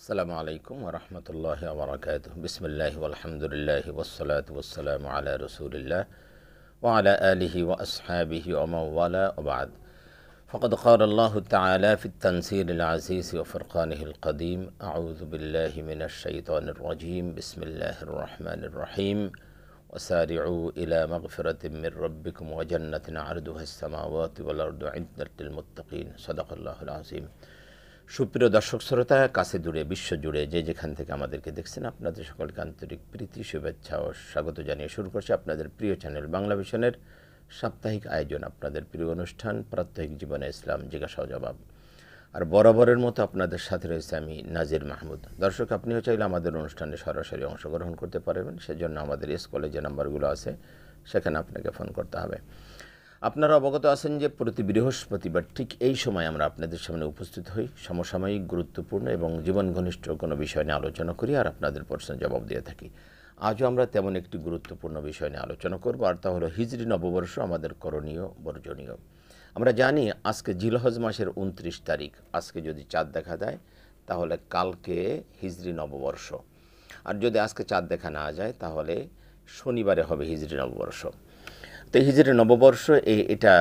আসসালামু আলাইকুম ওয়া রাহমাতুল্লাহি ওয়া বারাকাতুহু। বিসমিল্লাহি ওয়াল হামদুলিল্লাহি ওয়াস সালাতু ওয়াস সালামু আলা রাসূলিল্লাহ ওয়া আলা আলিহি ওয়া আসহাবিহি ওয়া মান ওয়ালা ওয়া বা'দ। ফাকাদ ক্বালা আল্লাহু তাআলা ফিত তানসিলিল আজিজ ওয়া ফুরকানিহিল কাদীম। আউযু বিল্লাহি মিনাশ শাইতানির রাজীম। বিসমিল্লাহির রাহমানির রাহিম। ওয়াসারি'উ ইলা মাগফিরাতিম মির রাব্বিকুম ওয়া জান্নাতিন 'আরদুহাস সামাওয়াতু ওয়াল আরদু 'ইদ্দাত লিল মুত্তাকিন। সাদাকাল্লাহুল আযীম। সুপ্রিয় দর্শক শ্রোতা, কাছে দূরে বিশ্ব জুড়ে যে যেখান থেকে আমাদেরকে দেখছেন, আপনাদের সকলকে আন্তরিক প্রীতি, শুভেচ্ছা ও স্বাগত জানিয়ে শুরু করছে আপনাদের প্রিয় চ্যানেল বাংলা ভিশনের সাপ্তাহিক আয়োজন, আপনাদের প্রিয় অনুষ্ঠান প্রাত্যহিক জীবনে ইসলাম জিজ্ঞাসা ও জবাব। আর বরাবরের মতো আপনাদের সাথে রয়েছে আমি নাজির মাহমুদ। দর্শক, আপনিও চাইলে আমাদের অনুষ্ঠানে সরাসরি অংশগ্রহণ করতে পারবেন। সেজন্য আমাদের স্কুলে যে নাম্বারগুলো আছে সেখানে আপনাকে ফোন করতে হবে। আপনারা অবগত আছেন যে প্রতি বৃহস্পতিবার ঠিক এই সময় আমরা আপনাদের সামনে উপস্থিত হই, সমসাময়িক গুরুত্বপূর্ণ এবং জীবন ঘনিষ্ঠ কোনো বিষয় নিয়ে আলোচনা করি আর আপনাদের প্রশ্নের জবাব দিয়ে থাকি। আজও আমরা তেমন একটি গুরুত্বপূর্ণ বিষয় নিয়ে আলোচনা করব, আর তা হলো হিজরি নববর্ষ, আমাদের করণীয় বর্জনীয়। আমরা জানি আজকে জিলহজ মাসের 29 তারিখ। আজকে যদি চাঁদ দেখা দেয় তাহলে কালকে হিজরি নববর্ষ, আর যদি আজকে চাঁদ দেখা না যায় তাহলে শনিবারে হবে হিজরি নববর্ষ। তো হিজরি নববর্ষ, এটা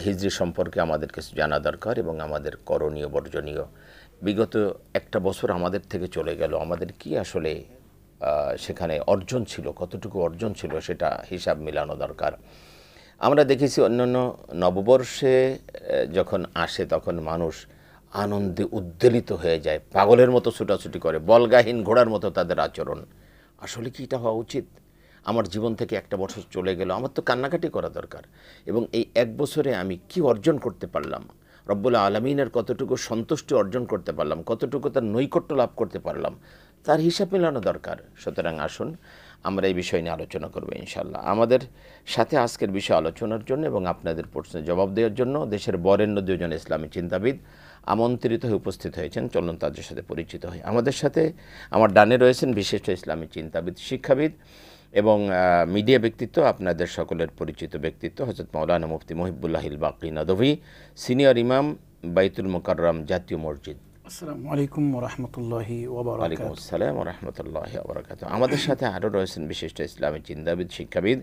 হিজরি সম্পর্কে আমাদের কিছু জানা দরকার এবং আমাদের করণীয় বর্জনীয়। বিগত একটা বছর আমাদের থেকে চলে গেল, আমাদের কি আসলে সেখানে অর্জন ছিল, কতটুকু অর্জন ছিল সেটা হিসাব মিলানো দরকার। আমরা দেখেছি অন্যান্য নববর্ষে যখন আসে তখন মানুষ আনন্দে উদ্বেলিত হয়ে যায়, পাগলের মতো ছুটাছুটি করে, বলগাহীন ঘোড়ার মতো তাদের আচরণ। আসলে কি এটা হওয়া উচিত? আমার জীবন থেকে একটা বছর চলে গেল, আমার তো কান্নাকাটি করা দরকার। এবং এই এক বছরে আমি কি অর্জন করতে পারলাম, রব্বুল আলামিনের কতটুকু সন্তুষ্টি অর্জন করতে পারলাম, কতটুকু তার নৈকট্য লাভ করতে পারলাম, তার হিসাব মেলানো দরকার। সুতরাং আসুন আমরা এই বিষয় নিয়ে আলোচনা করব ইনশাআল্লাহ। আমাদের সাথে আজকের বিষয় আলোচনার জন্য এবং আপনাদের প্রশ্নের জবাব দেওয়ার জন্য দেশের বরেণ্য দুজন ইসলামী চিন্তাবিদ আমন্ত্রিত হয়ে উপস্থিত হয়েছেন। চলুন তাদের সাথে পরিচিত হই। আমাদের সাথে আমার ডানে রয়েছেন বিশিষ্ট ইসলামী চিন্তাবিদ, শিক্ষাবিদ এবং মিডিয়া ব্যক্তিত্ব, আপনাদের সকলের পরিচিত ব্যক্তিত্ব হযরত মাওলানা মুফতি মুহিবুল্লাহিল বাকি নদভী, সিনিয়র ইমাম, বাইতুল মুকাররম জাতীয় মসজিদ। আসসালামু আলাইকুম ওয়া রাহমাতুল্লাহি ওয়া বারাকাতুহু। ওয়ালাইকুম আসসালাম ওয়া রাহমাতুল্লাহি ওয়া বারাকাতুহু। আমাদের সাথে আরও রয়েছেন বিশিষ্ট ইসলামী চিন্তাবিদ, শিক্ষাবিদ,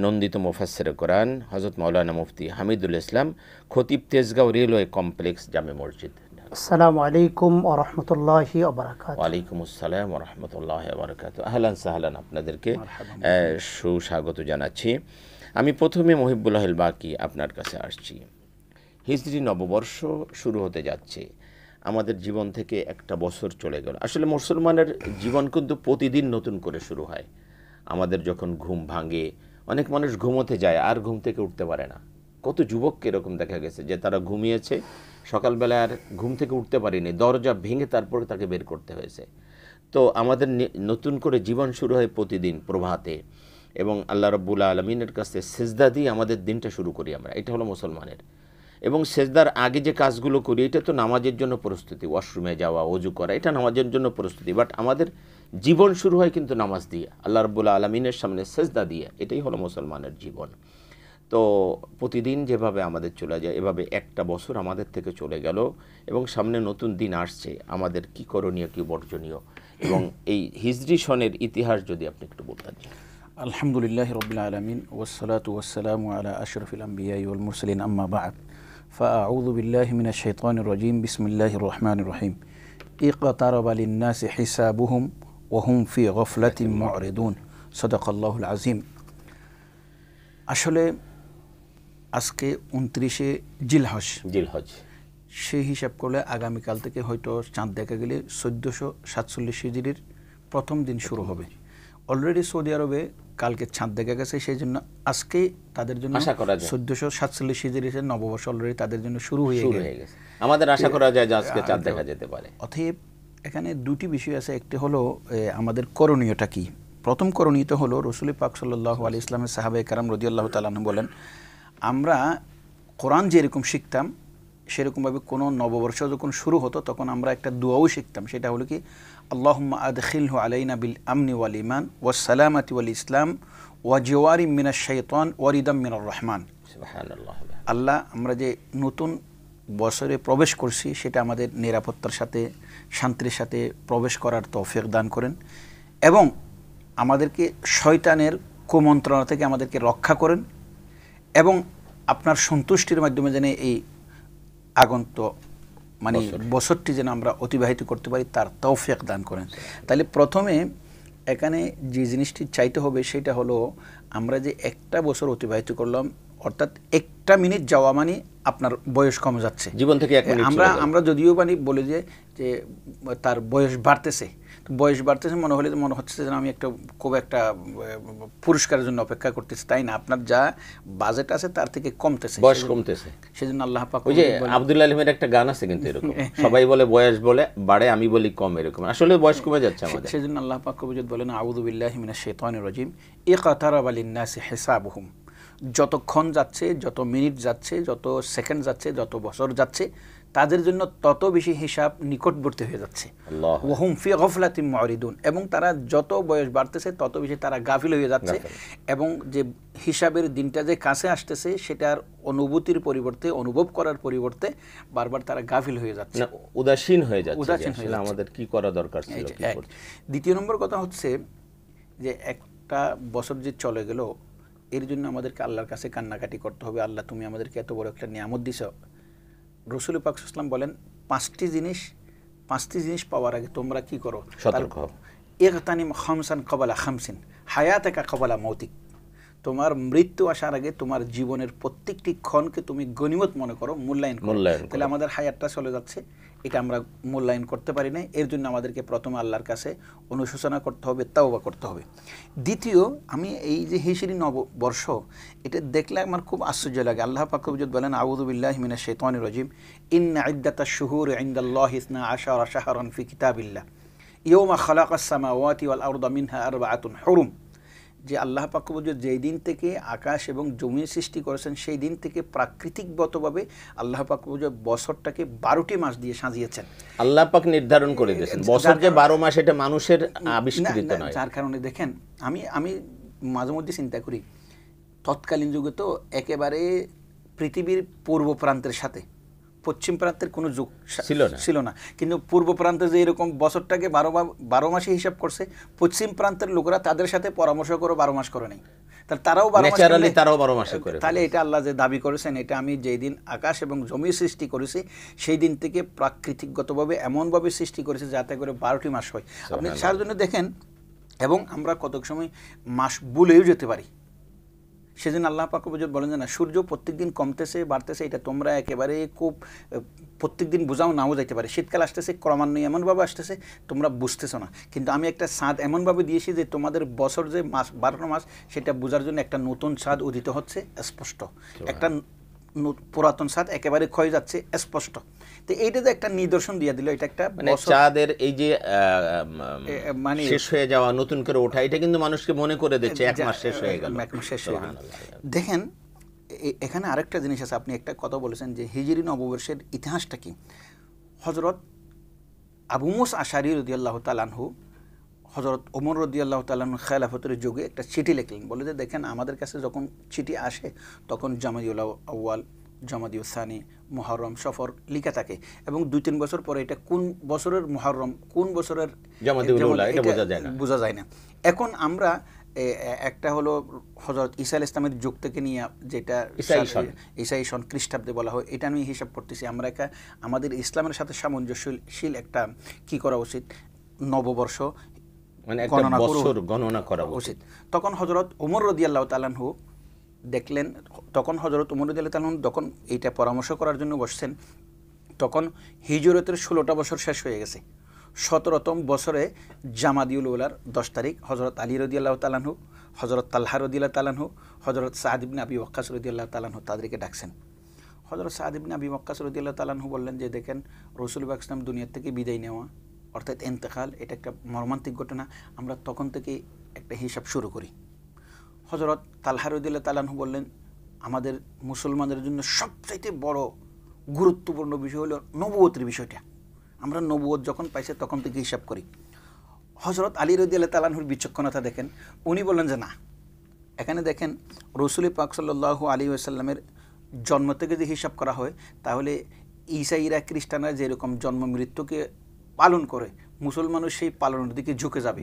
নন্দিত মুফাসসিরে কোরআন হযরত মাওলানা মুফতি হামিদুল ইসলাম, খতিব, তেজগাঁও রেলওয়ে কমপ্লেক্স জামে মসজিদ। আসসালামু আলাইকুম ওয়া রাহমাতুল্লাহি ওয়া বারাকাতুহু। ওয়ালাইকুম আসসালাম ওয়া রাহমাতুল্লাহি ওয়া বারাকাতুহু। আহলান সাহলান, আপনাদেরকে সুস্বাগত জানাচ্ছি। আমি প্রথমে মুহিবুল্লাহিল বাকি আপনার কাছে আসছি। হিজরি নববর্ষ শুরু হতে যাচ্ছে, আমাদের জীবন থেকে একটা বছর চলে গেল। আসলে মুসলমানের জীবন কিন্তু প্রতিদিন নতুন করে শুরু হয়। আমাদের যখন ঘুম ভাঙে, অনেক মানুষ ঘুমোতে যায় আর ঘুম থেকে উঠতে পারে না। কত যুবককে এরকম দেখা গেছে যে তারা ঘুমিয়েছে, সকালবেলা আর ঘুম থেকে উঠতে পারেনি, দরজা ভেঙে তারপরে তাকে বের করতে হয়েছে। তো আমাদের নতুন করে জীবন শুরু হয় প্রতিদিন প্রভাতে, এবং আল্লাহ রাব্বুল আলামিনের কাছে সেজদা দিয়ে আমাদের দিনটা শুরু করি আমরা। এটা হলো মুসলমানের। এবং সেজদার আগে যে কাজগুলো করি এটা তো নামাজের জন্য প্রস্তুতি, ওয়াশরুমে যাওয়া, ওযু করা, এটা নামাজের জন্য প্রস্তুতি। বাট আমাদের জীবন শুরু হয় কিন্তু নামাজ দিয়ে, আল্লাহ রাব্বুল আলামিনের সামনে সেজদা দিয়ে। এটাই হলো মুসলমানের জীবন। তো প্রতিদিন যেভাবে আমাদের চলে যায়, এভাবে একটা বছর আমাদের থেকে চলে গেল এবং সামনে নতুন দিন আসছে। আমাদের কি করণীয়, কি বর্জনীয়, এবং এই হিজরি সনের ইতিহাস যদি আপনি একটু বলতেন। আলহামদুলিল্লাহি রাব্বিল আলামিন ওয়াসসালাতু ওয়াসসালামু আলা আশরাফিল আমবিয়াই ওয়াল মুরসালিন, আম্মা বা'দ। ফাআউযু বিল্লাহি মিনাশ শাইতানির রাজীম। বিসমিল্লাহির রহমানির রহিম। ইকতারাবা লিন-নাসি হিসাবুহুম ওয়া হুম ফি গাফলাতিন মু'রিদুন। সাদাকাল্লাহুল আযীম। আসলে আজকে 29শে জিলহজ, সেই হিসাব করলে আগামীকাল থেকে হয়তো চাঁদ দেখা গেলে 1447 হিজরির প্রথম দিন শুরু হবে। অলরেডি সৌদি আরবে কালকে চাঁদ দেখা গেছে, সেই জন্য আজকে তাদের জন্য 1447 হিজরির নববর্ষ অলরেডি তাদের জন্য শুরু হয়ে গেছে। আমাদের আশা করা যায় যে আজকে চাঁদ দেখা যেতে পারে। অতএব এখানে দুটি বিষয় আছে। একটি হলো আমাদের করণীয়টা কি। প্রথম করণীয়টা হলো রাসূল পাক সাল্লাল্লাহু আলাইহি ওয়াসাল্লামের সাহাবায়ে কেরাম রাদিয়াল্লাহু তাআলা আনহু বলেন, আমরা কোরআন যেরকম শিখতাম সেরকমভাবে কোনো নববর্ষ যখন শুরু হতো তখন আমরা একটা দোয়াও শিখতাম। সেটা হলো কি, আল্লাহুম্মা আদখিলহু আলাইনা বিল আমনি ওয়াল ঈমান ওয়াস সালামাতি ওয়াল ইসলাম ওয়া জিওয়ারিম মিনাশ শাইতান ওয়া রিদাম মিনার রহমান। সুবহানাল্লাহ। আল্লাহ, আমরা যে নতুন বছরে প্রবেশ করছি সেটা আমাদের নিরাপত্তার সাথে শান্তির সাথে প্রবেশ করার তৌফিক দান করেন এবং আমাদেরকে শয়তানের কুমন্ত্রণা থেকে আমাদেরকে রক্ষা করেন এবং আপনার সন্তুষ্টির মাধ্যমে যেন এই আগন্ত মানে বছরটি যেন আমরা অতিবাহিত করতে পারি তার তৌফিক দান করেন। তাহলে প্রথমে এখানে যে জিনিসটি চাইতে হবে সেটা হলো আমরা যে একটা বছর অতিবাহিত করলাম অর্থাৎ একটা মিনিট যাওয়া মানে আপনার বয়স কমে যাচ্ছে জীবন থেকে এক মিনিট আমরা যদিও মানে বলি যে তার বয়স বাড়তেছে, বয়স বাড়তেছে মনে হচ্ছে যে আমি খুব একটা পুরস্কারের জন্য অপেক্ষা করতেছি, তাই না? আপনার যা বাজেট আছে তার থেকে কমতেছে, বয়স কমতেছে। সেজন্য আল্লাহ পাক ওই যে আব্দুল্লাহ আলিমের একটা গান আছে কিন্তু এরকম, সবাই বলে বয়স বলে বাড়ে, আমি বলি কম, এরকম আসলে বয়স কমে যাচ্ছে আমাদের। সেজন্য আল্লাহ পাক বলেন আউযু বিল্লাহি মিনাশ শাইতানির রাজিম ইকতারাবা লিন-নাসি হিসাবুহুম। যতক্ষণ যাচ্ছে, যত মিনিট যাচ্ছে, যত সেকেন্ড যাচ্ছে, যত বছর যাচ্ছে, তাদের জন্য তত বেশি হিসাব নিকটবর্তী হয়ে যাচ্ছে। ওয়াহুম ফি গফলাতিন মুরিদুন, এবং তারা যত বয়স বাড়তেছে তত বেশি তারা গাফিল হয়ে যাচ্ছে এবং যে হিসাবের দিনটা যে কাছে আসতেছে সেটার অনুভূতির পরিবর্তে, অনুভব করার পরিবর্তে বারবার তারা গাফিল হয়ে যাচ্ছে, উদাসীন হয়ে যাচ্ছে। আসলে আমাদের কি করা দরকার ছিল? দ্বিতীয় নম্বর কথা হচ্ছে যে একটা বছর যে চলে গেল এর জন্য আমাদেরকে আল্লাহর কাছে কান্নাকাটি করতে হবে। আল্লাহ, তুমি আমাদেরকে এত বড় একটা নিয়ামত দিছ। রাসূল পাক সাল্লাল্লাহু আলাইহি ওয়াসাল্লাম বলেন পাঁচটি জিনিস পাওয়ার আগে তোমরা কি করো? সতর্ক হও। ইগতানিম খামসান ক্বাবলা খামসিন হায়াতাকা ক্বাবলা মাউতিক। তোমার মৃত্যু আসার আগে তোমার জীবনের প্রত্যেকটি ক্ষণকে তুমি গনিমত মনে করো, মূল্যায়ন করো। তাহলে আমাদের হায়াতটা চলে যাচ্ছে, এটা আমরা মূল্যায়ন করতে পারি না। এর জন্য আমাদেরকে প্রথমে আল্লাহর কাছে অনুশোচনা করতে হবে, তাওবা করতে হবে। দ্বিতীয়, আমি এই যে হিজরি নববর্ষ এটা দেখলে আমার খুব আশ্চর্য লাগে। আল্লাহ পাক বলেন আউযু বিল্লাহি মিনাশ শাইতানির রাজিম ইন্না ইদ্দাতাশ শুহুরি ইনদাল্লাহি 12 শাহরান ফি কিতাবিল্লাহ ইয়াওমা খালাকাস সামাওয়াতি ওয়াল আরদা মিনহা আরবাআতুন হুরুম। যে আল্লাহ পাক যেই দিন থেকে আকাশ এবং জমি সৃষ্টি করেছেন সেই দিন থেকে প্রাকৃতিকগতভাবে আল্লাহ পাক বছরটাকে 12টি মাস দিয়ে সাজিয়েছেন। আল্লাহ পাক নির্ধারণ করে দিয়েছেন বছর যে 12 মাস, এটা মানুষের আবিষ্কৃত নয়। যার কারণে দেখেন আমি মাঝে মধ্যে চিন্তা করি, তৎকালীন যুগে তো একেবারে পৃথিবীর পূর্ব প্রান্তের সাথে পশ্চিম প্রান্তের কোনো যুগ ছিল না, কিন্তু পূর্ব প্রান্তে যে এরকম বছরটাকে 12 মাসে হিসাব করছে, পশ্চিম প্রান্তের লোকেরা তাদের সাথে পরামর্শ করে 12 মাস করে নেই, তারাও 12 মাসে করে। তাহলে এটা আল্লাহ যে দাবি করেছেন, এটা আমি যেই দিন আকাশ এবং জমি সৃষ্টি করেছি সেই দিন থেকে প্রাকৃতিকগতভাবে এমনভাবে সৃষ্টি করেছে যাতে করে 12টি মাস হয়। আপনি তার জন্য দেখেন, এবং আমরা কতক সময় মাস ভুলেও যেতে পারি। সেদিন আল্লাহ পাক বলেন যে না, সূর্য প্রত্যেকদিন কমতেছে বাড়তেছে, এটা তোমরা একেবারে খুব প্রত্যেকদিন বোঝাও নাও যাইতে পারে। শীতকাল আসতেছে ক্রমান্বয়ে এমনভাবে আসতেছে তোমরা বুঝতেছো না, কিন্তু আমি একটা চাঁদ এমনভাবে দিয়েছি যে তোমাদের বছর যে মাস 12 মাস সেটা বোঝার জন্য একটা নতুন চাঁদ উদিত হচ্ছে স্পষ্ট, একটা পুরাতন চাঁদ একেবারে ক্ষয় যাচ্ছে স্পষ্ট। তো এইটা যে একটা নিদর্শন দিয়ে দিল, এটা একটা চাঁদের এই যে মানে শেষ হয়ে যাওয়া, নতুন করে ওঠা, এটা কিন্তু মানুষকে মনে করে দিচ্ছে এক মাস শেষ হয়ে গেল, এক মাস শেষ হয়ে গেল। দেখেন এখানে আরেকটা জিনিস আছে, আপনি একটা কথা বলেছেন যে হিজরি নববর্ষের ইতিহাসটা কি। হযরত আবু মুসা আশআরী রাদিয়াল্লাহু তাআলা আনহু হযরত ওমর রাদিয়াল্লাহু তাআলা আনহু খেলাফতের যুগে একটা চিঠি লিখলেন, বলে যে দেখেন আমাদের কাছে যখন চিঠি আসে তখন জামাদিউল আউয়াল, জামাদিউল সানি, মুহররম, সফর লিখা থাকে, এবং 2-3 বছর পরে এটা কোন বছরের মুহররম কোন বছরের জামাদিউল আউয়াল এটা বোঝা যায় না। এখন আমরা একটা হলো হযরত ঈসা আলাইহিস সালামের যুগ থেকে নিয়ে যেটা ঈসাই সন খ্রিস্টাব্দে বলা হয়, এটা আমি হিসাব করতেছি। আমরা আমাদের ইসলামের সাথে সামঞ্জস্যশীল একটা কি করা উচিত, নববর্ষ মানে একটা বছর গণনা করা উচিত। তখন হযরত ওমর রাদিয়াল্লাহু তাআলা আনহু দেখলেন, তখন হযরত ওমর রাদিয়াল্লাহু তাআলা আনহু যখন এইটা পরামর্শ করার জন্য বসছেন, তখন হিজরতের 16টা বছর শেষ হয়ে গেছে। 17তম বছরে জামাদিউল উলার 10 তারিখ হযরত আলী রাদিয়াল্লাহু তাআলা আনহু, হযরত তালহা রাদিয়াল্লাহু তাআলা আনহু, হযরত সাদ ইবনে আবি ওয়াক্কাস রাদিয়াল্লাহু তাআলা আনহু তাদেরকে ডাকছেন। হযরত সাদ ইবনে আবি ওয়াক্কাস রাদিয়াল্লাহু তাআলা আনহু বললেন যে দেখেন, রাসূল পাক সাল্লাল্লাহু আলাইহি ওয়াসাল্লাম দুনিয়া থেকে বিদায় নেওয়া অর্থাৎ ইন্তেকাল, এটা একটা মর্মান্তিক ঘটনা, আমরা তখন থেকে একটা হিসাব শুরু করি। হযরত তালহা রাদিয়াল্লাহু তাআলা আনহু বললেন আমাদের মুসলমানদের জন্য সবচাইতে বড় গুরুত্বপূর্ণ বিষয় হলো নবুয়তের বিষয়টা, আমরা নবুয়ত যখন পাইছে তখন থেকে হিসাব করি। হযরত আলী রাদিয়াল্লাহু তাআলা আনহুর বিচক্ষণতা দেখেন, উনি বললেন যে না, এখানে দেখেন রাসূল পাক সাল্লাল্লাহু আলাইহি ওয়াসাল্লামের জন্ম থেকে যে হিসাব করা হয় তাহলে ঈসাইরা খ্রিস্টানরা যেরকম জন্ম মৃত্যুকে পালন করে, মুসলমানও সেই পালনের দিকে ঝুঁকে যাবে।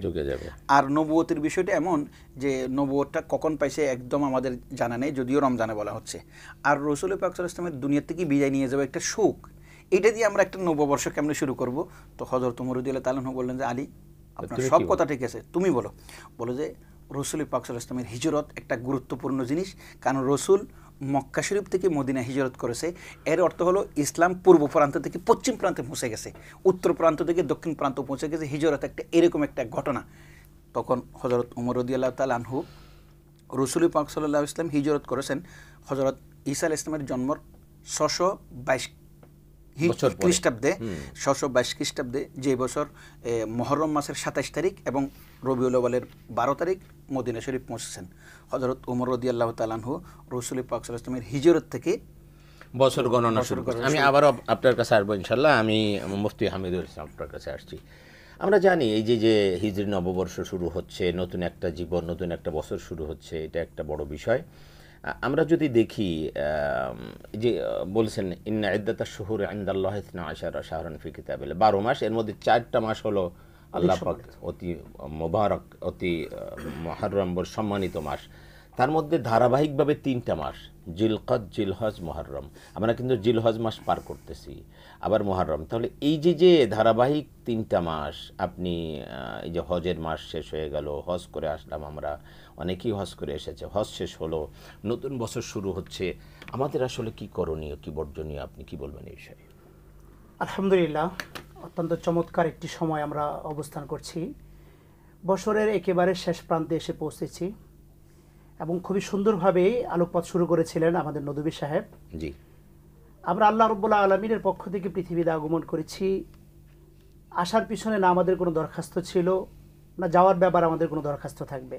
আর নবুয়তের বিষয়টা এমন যে নবুয়তটা কখন পাইছে একদম আমাদের জানা নেই, যদিও রমজানে বলা হচ্ছে। আর রাসূল পাক সাল্লাল্লাহু আলাইহি ওয়াসাল্লামের দুনিয়া থেকে বিদায় নিয়ে যাবে একটা শোক, এটা দিয়ে আমরা একটা নববর্ষ কেমনে শুরু করব? তো হযরত ওমর রাদিয়াল্লাহু তাআলা বললেন যে আলী, আপনার সব কথা ঠিক আছে, তুমি বলো যে রাসূল পাক সাল্লাল্লাহু আলাইহি ওয়াসাল্লামের হিজরত একটা গুরুত্বপূর্ণ জিনিস। কারণ রাসূল মক্কা শরীফ থেকে মদিনা হিজরত করেছে, এর অর্থ হলো ইসলাম পূর্ব প্রান্ত থেকে পশ্চিম প্রান্তে পৌঁছে গেছে, উত্তর প্রান্ত থেকে দক্ষিণ প্রান্ত পৌঁছে গেছে। হিজরত একটা এরকম একটা ঘটনা। তখন হযরত ওমর রাদিয়াল্লাহু তাআলা আনহু, রাসূল পাক সাল্লাল্লাহু আলাইহি ওয়াসাল্লাম হিজরত করেছেন হযরত ঈসা আলাইহিস সালামের জন্মর 622 খ্রিস্টাব্দে, 622 খ্রিস্টাব্দে, যে বছর মুহররম মাসের 27 তারিখ এবং রবিউল আউয়ালের 12 তারিখ মদিনা শরীফ পৌঁছেছেন হযরত ওমর রাদিয়াল্লাহু তাআলা আনহু। রাসূল পাক সাল্লাল্লাহু আলাইহি ওয়াসাল্লামের হিজরত থেকে বছর গণনা শুরু করেন। আমি আবারও আপনার কাছে আসবো ইনশাআল্লাহ। আমি মুফতি হামিদুল ইসলাম আপনার কাছে আসছি। আমরা জানি এই যে হিজরি নববর্ষ শুরু হচ্ছে, নতুন একটা জীবন, নতুন একটা বছর শুরু হচ্ছে, এটা একটা বড় বিষয়। আমরা যদি দেখি যে বলছেন ইন্না ইদ্দাতাশ শুহুরি ইনদাল্লাহি 12 শাহরান ফি কিতাবিল্লাহ, 12 মাস, এর মধ্যে 4টা মাস হলো আল্লাহ পাক অতি মোবারক, অতি মুহররম, সম্মানিত মাস। তার মধ্যে ধারাবাহিকভাবে 3টা মাস, জিলকদ, জিলহজ, মুহররম। আমরা কিন্তু জিলহজ মাস পার করতেছি, আবার মুহররম। তাহলে এই যে ধারাবাহিক 3টা মাস, আপনি এই যে হজের মাস শেষ হয়ে গেল, হজ করে আসলাম, আমরা অনেকেই হজ করে এসেছে, হজ শেষ হলো, নতুন বছর শুরু হচ্ছে, আমাদের আসলে কি করণীয়, কি বর্জনীয়, আপনি কি বলবেন এই বিষয়ে? আলহামদুলিল্লাহ, অত্যন্ত চমৎকার একটি সময় আমরা অবস্থান করছি। বছরের একেবারে শেষ প্রান্তে এসে পৌঁছেছি এবং খুবই সুন্দরভাবে আলোকপাত শুরু করেছিলেন আমাদের নদভী সাহেব। জি, আমরা আল্লাহ রাব্বুল আলামিনের পক্ষ থেকে পৃথিবীতে আগমন করেছি। আসার পিছনে না আমাদের কোনো দরখাস্ত ছিল, না যাওয়ার ব্যাপারে আমাদের কোনো দরখাস্ত থাকবে।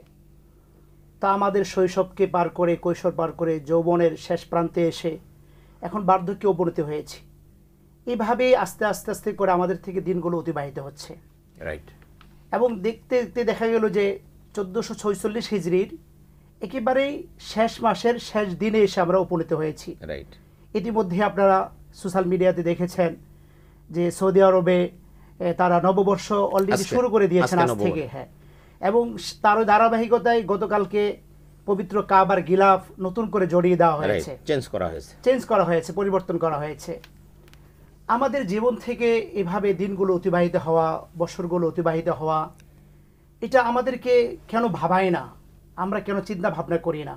তা আমাদের শৈশবকে পার করে, কৈশোর পার করে, যৌবনের শেষ প্রান্তে এসে এখন বার্ধক্যে উপনীত হয়েছি। এইভাবেই আস্তে আস্তে আস্তে করে আমাদের থেকে দিনগুলো অতিবাহিত হচ্ছে। রাইট। এবং দেখতে দেখতে দেখা গেল যে 1446 হিজরির একেবারেই শেষ মাসের শেষ দিনে এসে আমরা উপনীত হয়েছি। রাইট। ইতিমধ্যে আপনারা সোশ্যাল মিডিয়াতে দেখেছেন যে সৌদি আরবে তারা নববর্ষ অলরেডি শুরু করে দিয়েছেন আজ থেকে। হ্যাঁ, এবং তার ধারাবাহিকতায় গতকালকে পবিত্র কাবার গিলাফ নতুন করে জড়িয়ে দেওয়া হয়েছে, চেঞ্জ করা হয়েছে, পরিবর্তন করা হয়েছে। আমাদের জীবন থেকে এভাবে দিনগুলো অতিবাহিত হওয়া, বছরগুলো অতিবাহিত হওয়া, এটা আমাদেরকে কেন ভাবায় না? আমরা কেন চিন্তা ভাবনা করি না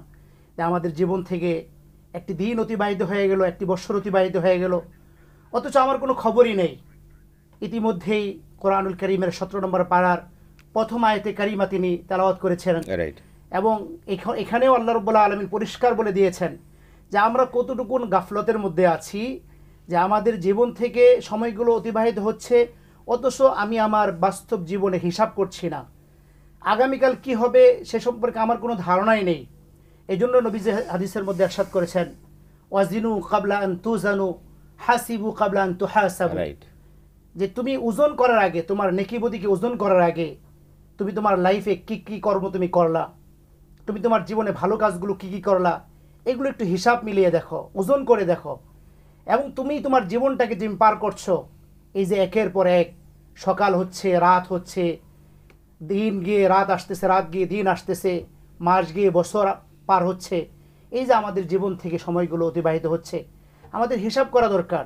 যে আমাদের জীবন থেকে একটি দিন অতিবাহিত হয়ে গেল, একটি বছর অতিবাহিত হয়ে গেল, অথচ আমার কোনো খবরই নেই। ইতিমধ্যেই কোরআনুল কারীমের 17 নম্বর পারার প্রথম আয়াতে কারিমা তিনি তেলাওয়াত করেছেন, এবং এখানেও আল্লাহ রাব্বুল আলামিন পরিষ্কার বলে দিয়েছেন যে আমরা কতটুকুন গাফলতের মধ্যে আছি, যে আমাদের জীবন থেকে সময়গুলো অতিবাহিত হচ্ছে, অথচ আমি আমার বাস্তব জীবনে হিসাব করছি না। আগামীকাল কি হবে সে সম্পর্কে আমার কোনো ধারণাই নেই। এই জন্য নবীজি হাদিসের মধ্যে ইরশাদ করেছেন, ওয়াজিনু ক্বাবলা আন তুজানু হাসিবু ক্বাবলা আন তুহাসাবু, যে তুমি ওজন করার আগে, তোমার নেকি বদিকে ওজন করার আগে তুমি তোমার লাইফে কি কি কর্ম তুমি করলা, তুমি তোমার জীবনে ভালো কাজগুলো কি কি করলা, এগুলো একটু হিসাব মিলিয়ে দেখো, ওজন করে দেখো। এবং তুমি তোমার জীবনটাকে যে পার করছো, এই যে একের পর এক সকাল হচ্ছে, রাত হচ্ছে, দিন গিয়ে রাত আসতেছে, রাত গিয়ে দিন আসতেছে, মাস গিয়ে বছর পার হচ্ছে, এই যে আমাদের জীবন থেকে সময়গুলো অতিবাহিত হচ্ছে, আমাদের হিসাব করা দরকার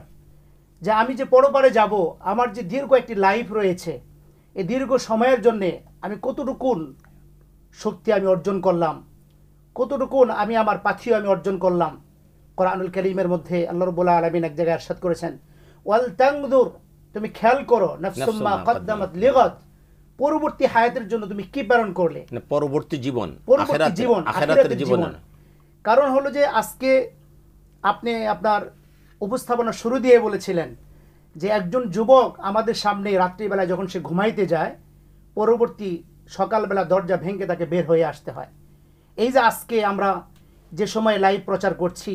যে আমি যে পরপারে যাব, আমার যে দীর্ঘ একটি লাইফ রয়েছে, এই দীর্ঘ সময়ের জন্যে আমি কতটুকুন শক্তি আমি অর্জন করলাম, কতটুকুন আমি আমার পাথিও আমি অর্জন করলাম। কোরআনুল কারীমের মধ্যে আল্লাহ রাব্বুল আলামিন এক জায়গায় ইরশাদ করেছেন, ওয়াল তানজুর, তুমি খেয়াল করো, নাফসুম মা কদ্দামাত লিগাদ, পরবর্তী হায়াতের জন্য তুমি কি প্রেরণ করলে, পরবর্তী জীবন, আখিরাতের জীবন। কারণ হলো যে আজকে আপনি আপনার উপস্থাপনা শুরু দিয়ে বলেছিলেন যে একজন যুবক আমাদের সামনে রাত্রিবেলায় যখন সে ঘুমাইতে যায়, পরবর্তী সকালবেলা দরজা ভেঙে তাকে বের হয়ে আসতে হয়। এই যে আজকে আমরা যে সময় লাইভ প্রচার করছি,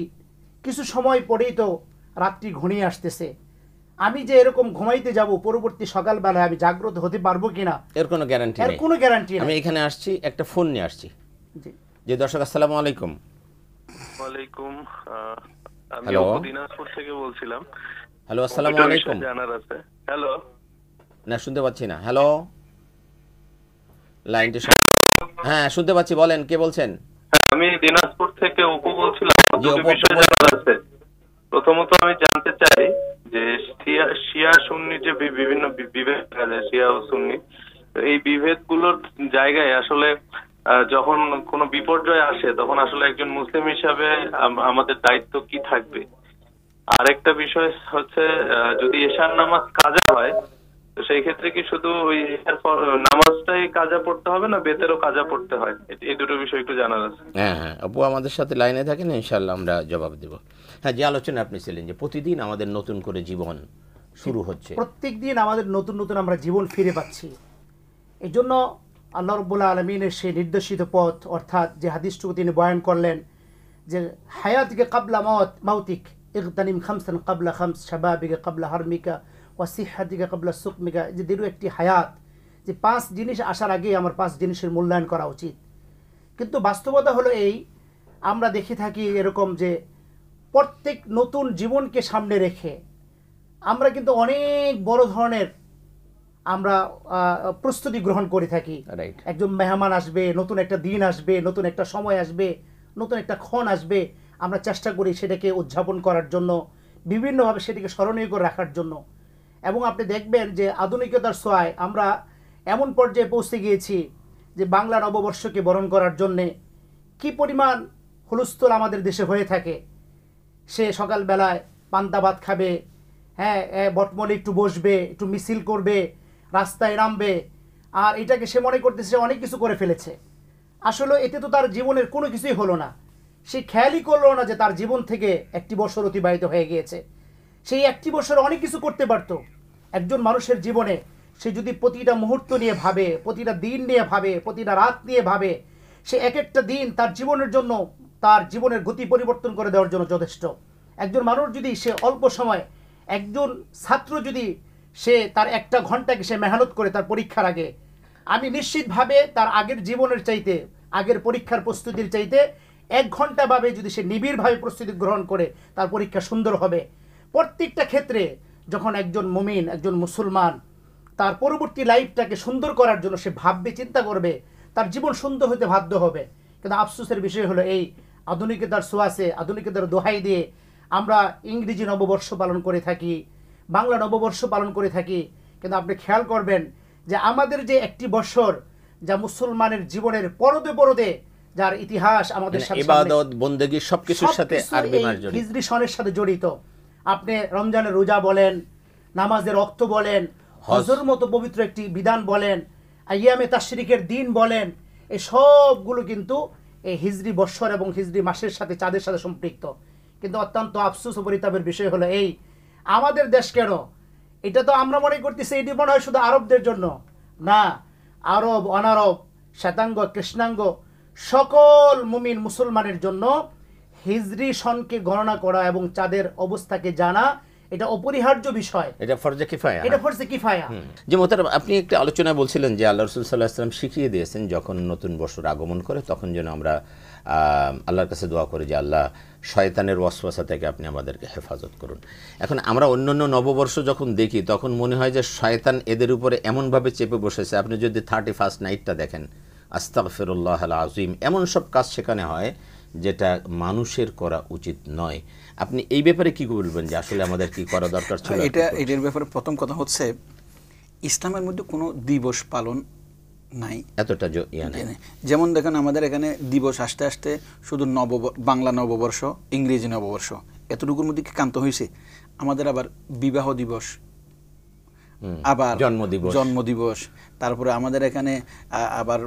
কিছু সময় পরেই তো রাত্রি ঘনিয়ে আসতেছে। আমি যে এরকম ঘুমাইতে যাব, পরবর্তী সকালবেলায় আমি জাগ্রত হতে পারবো কিনা, এর কোনো গ্যারান্টি নেই, এর কোনো গ্যারান্টি নেই। আমি এখানে আসছি, একটা ফোন নিয়ে আসছি। জি দর্শক, আসসালামু আলাইকুম। ওয়ালাইকুম, আমি দিনাজপুর থেকে বলছিলাম। হ্যালো, আসসালামু আলাইকুম। জানার আছে। হ্যালো, না শুনতে পাচ্ছি না। হ্যালো, লাইনটি হ্যাঁ শুনতে পাচ্ছি, বলেন কে বলছেন? আমি দিনাজপুর থেকে অপু বলছিলাম। জি, দুটো অপু, বিষয় জানার আছে। প্রথমত আমি জানতে চাই যে শিয়া সুন্নি যে বিভিন্ন বিভেদ দেখা যায়, শিয়া ও সুন্নি, তো এই বিভেদগুলোর জায়গায় আসলে যখন কোনো বিপর্যয় আসে তখন আসলে একজন মুসলিম হিসাবে আমাদের দায়িত্ব কি থাকবে? আরেকটা বিষয় হচ্ছে যদি এশার নামাজ কাজা হয় তো সেই ক্ষেত্রে কি শুধু ওই নামাজটাই কাজা পড়তে হবে না বেতেরও কাজা পড়তে হয়? এই দুটো বিষয় একটু জানার আছে। হ্যাঁ হ্যাঁ, আপু আমাদের সাথে লাইনে থাকেন, ইনশাল্লাহ আমরা জবাব দেব। হ্যাঁ, যে আলোচনা আপনি ছিলেন যে প্রতিদিন আমাদের নতুন করে জীবন শুরু হচ্ছে, প্রত্যেক দিন আমাদের নতুন নতুন আমরা জীবন ফিরে পাচ্ছি। এই জন্য আল্লাহ রাব্বুল আলামিনের সেই নির্দেশিত পথ, অর্থাৎ যে হাদিসটুকু তিনি বয়ান করলেন যে হায়াতিকে কাবলা মাউতিক ইগতানিম খামসান কাবলা খামস, শাবাবিকে কাবলা হারমিকা ওয়া সিহহাতিকে কাবলা সুকমিকা, যে দীর্ঘ একটি হায়াত, যে 5 জিনিস আসার আগেই আমার 5 জিনিসের মূল্যায়ন করা উচিত। কিন্তু বাস্তবতা হলো এই, আমরা দেখে থাকি এরকম যে প্রত্যেক নতুন জীবনকে সামনে রেখে আমরা কিন্তু অনেক বড় ধরনের আমরা প্রস্তুতি গ্রহণ করে থাকি। একজন মেহমান আসবে, নতুন একটা দিন আসবে, নতুন একটা সময় আসবে, নতুন একটা ক্ষণ আসবে, আমরা চেষ্টা করি সেটাকে উদযাপন করার জন্য, বিভিন্নভাবে সেটাকে স্মরণীয় করে রাখার জন্য। এবং আপনি দেখবেন যে আধুনিকতার ছোঁয়ায় আমরা এমন পর্যায়ে পৌঁছে গিয়েছি যে বাংলা নববর্ষকে বরণ করার জন্যে কি পরিমাণ হুলস্থুল আমাদের দেশে হয়ে থাকে। সে সকালবেলায় পান্তা ভাত খাবে, হ্যাঁ, বটমলে একটু বসবে, একটু মিছিল করবে, রাস্তায় নামবে, আর এটাকে সে মনে করতেছে সে অনেক কিছু করে ফেলেছে। আসলে এতে তো তার জীবনের কোনো কিছুই হলো না। সে খেয়ালই করলো না যে তার জীবন থেকে একটি বছর অতিবাহিত হয়ে গিয়েছে। সেই একটি বছর অনেক কিছু করতে পারত। একজন মানুষের জীবনে সে যদি প্রতিটা মুহূর্ত নিয়ে ভাবে, প্রতিটা দিন নিয়ে ভাবে, প্রতিটা রাত নিয়ে ভাবে, সে এক একটা দিন তার জীবনের জন্য, তার জীবনের গতি পরিবর্তন করে দেওয়ার জন্য যথেষ্ট। একজন মানুষ যদি সে অল্প সময়, একজন ছাত্র যদি সে তার 1 ঘন্টাকে সে মেহনত করে তার পরীক্ষার আগে, আমি নিশ্চিতভাবে তার আগের জীবনের চাইতে, আগের পরীক্ষার প্রস্তুতির চাইতে 1 ঘন্টা ভাবে যদি সে নিবিড়ভাবে প্রস্তুতি গ্রহণ করে তার পরীক্ষা সুন্দর হবে। প্রত্যেকটা ক্ষেত্রে যখন একজন মুমিন, একজন মুসলমান তার পরবর্তী লাইফটাকে সুন্দর করার জন্য সে ভাববে, চিন্তা করবে, তার জীবন সুন্দর হতে বাধ্য হবে। কিন্তু আফসোসের বিষয় হলো এই, আধুনিকতার ছোঁয়াচে, আধুনিকতার দোহাই দিয়ে আমরা ইংরেজি নববর্ষ পালন করে থাকি, বাংলা নববর্ষ পালন করে থাকি। কিন্তু আপনি খেয়াল করবেন যে আমাদের যে একটি বছর, যা মুসলমানের জীবনের পরদে পরদে, যার ইতিহাস আমাদের সাথে ইবাদত বন্দেগী সবকিছুর সাথে আরবি মাস জড়িত, হিজরি সনের সাথে জড়িত। আপনি রমজানের রোজা বলেন, নামাজের ওয়াক্ত বলেন, হজের মতো পবিত্র একটি বিধান বলেন, আইয়ামে তাশরিকের দিন বলেন, এই সবগুলো কিন্তু এই হিজরি বৎসর এবং হিজরি মাসের সাথে, চাঁদের সাথে সম্পৃক্ত। কিন্তু অত্যন্ত আফসোস ও পরিতাপের বিষয় হলো এই, আমাদের দেশ কেন, এটা তো আমরা মনে করতেছি এটি মনে হয় শুধু আরবদের জন্য না, আরব, অনারব, শ্বেতাঙ্গ, কৃষ্ণাঙ্গ সকল মুমিন মুসলমানের জন্য হিজরি সনকে গণনা করা এবং চাঁদের অবস্থাকে জানা এটা অপরিহার্য বিষয়। এটা ফরজে কিফায়া, এটা ফরজে কিফায়া। যে মোহতারাম, আপনি একটা আলোচনা বলছিলেন যে আল্লাহ রাসূল সাল্লাল্লাহু আলাইহি ওয়াসাল্লাম শিখিয়ে দিয়েছেন যখন নতুন বছর আগমন করে তখন যেন আমরা আল্লাহর কাছে দোয়া করি যে আল্লাহ শয়তানের ওয়াসওয়াসা থেকে আপনি আমাদেরকে হেফাজত করুন। এখন আমরা অন্যান্য নববর্ষ যখন দেখি তখন মনে হয় যে শয়তান এদের উপরে এমনভাবে চেপে বসেছে। আপনি যদি 31st নাইটটা দেখেন, আস্তাগফিরুল্লাহ আল আযীম, এমন সব কাজ সেখানে হয় যেটা মানুষের করা উচিত নয়। আপনি এই ব্যাপারে কি বলবেন যে আসলে আমাদের কি করা দরকার ছিল? এটার ব্যাপারে প্রথম কথা হচ্ছে, ইসলামের মধ্যে কোনো দিবস পালন নাই এতটা। যেমন দেখেন আমাদের এখানে দিবস আসতে আসতে শুধু বাংলা নববর্ষ, ইংরেজি নববর্ষ, এতটুকুর মধ্যে কি কান্ত হয়েছে। আমাদের আবার বিবাহ দিবস, আবার জন্ম দিবস, তারপরে আমাদের এখানে আবার